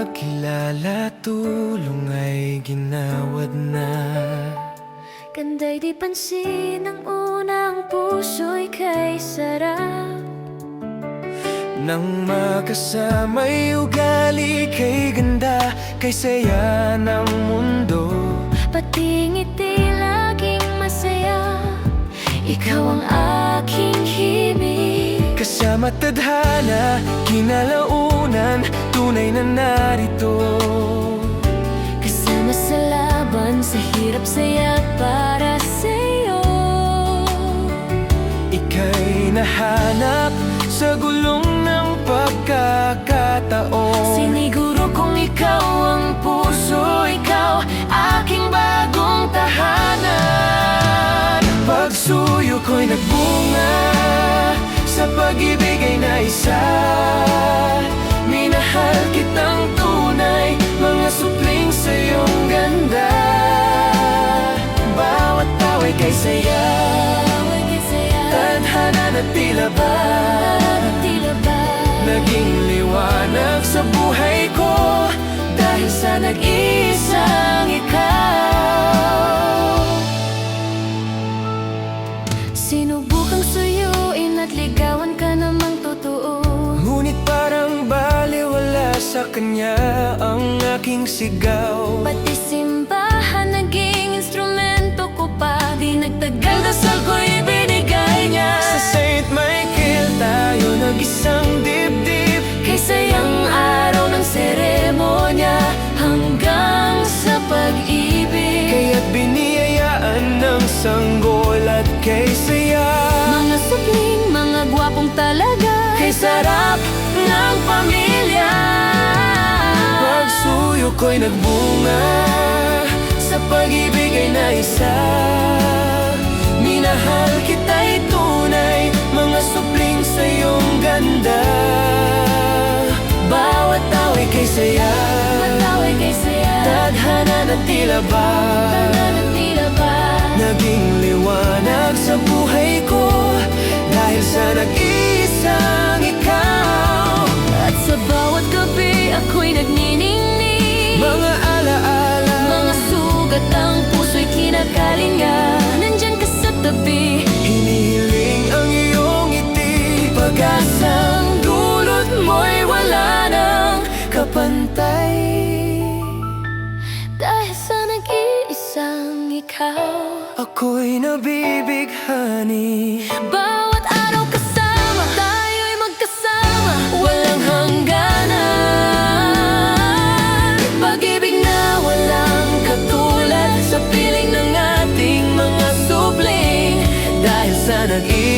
pagkilala, tulong ay ginawad na. Ganda'y di pansin, ang unang puso'y kay sarap. Nang makasama'y ugali, kay ganda, kay saya ng mundo. Pati ngiti laging masaya, ikaw ang aking himig. Kasama tadhana, kinalaunan, tunay na narito. Kasama sa laban, sa hirap saya para sa'yo. Ika'y nahanap sa gulong ng pagkakataon. Siniguro kung ikaw ang puso, ikaw aking bagong tahanan. Pagsuyo ko'y nagbunga, sa pag-ibig ay naisa. Minahal kitang tunay, mga supling sa iyong ganda. Bawat tawa'y kay saya, tadhana na tila ba naging liwanag sa buhay ko, dahil sa nag-iisang ikaw. Sinubukang suyuin at ligawan ka namang totoo, Ngunit parang baliwala sa kanya ang aking sigaw. pati simbahan naging instrumento ko pa. Di nagtagal, dasal ko'y binigay niya. Sa St. Michael tayo nag-isang dibdib, Kay sayang araw ng seremonya, hanggang sa pag-ibig. kaya't biniyayaan ng sanggol at kay saya. Mga supling, mga gwapong talaga, Kay sarap ng pamilya. Pagsuyo ko'y nagbunga, sa pag-ibig ay naisa. Minahal kita'y tunay, mga supling sa iyong ganda. Bawat tawa'y kay saya, Mataway kay saya, tadhana na tila ba tila ba? naging liwanag sa buhay ko, dahil sa nag-iisang ikaw. At sa bawat gabi ako'y nagniningning, Mga alaala, mga sugat ang puso'y kinakalinga. Nandyan ka sa tabi, hinihiling ang iyong ngiti. pag-asang dulot mo'y wala nang kapantay, dahil sa nag-iisang ikaw. Ako'y nabibighani. Bawat araw kasama, tayo'y magkasama, walang hangganan. Pag-ibig na walang katulad, Sa piling ng ating mga supling, dahil sa nag-iisang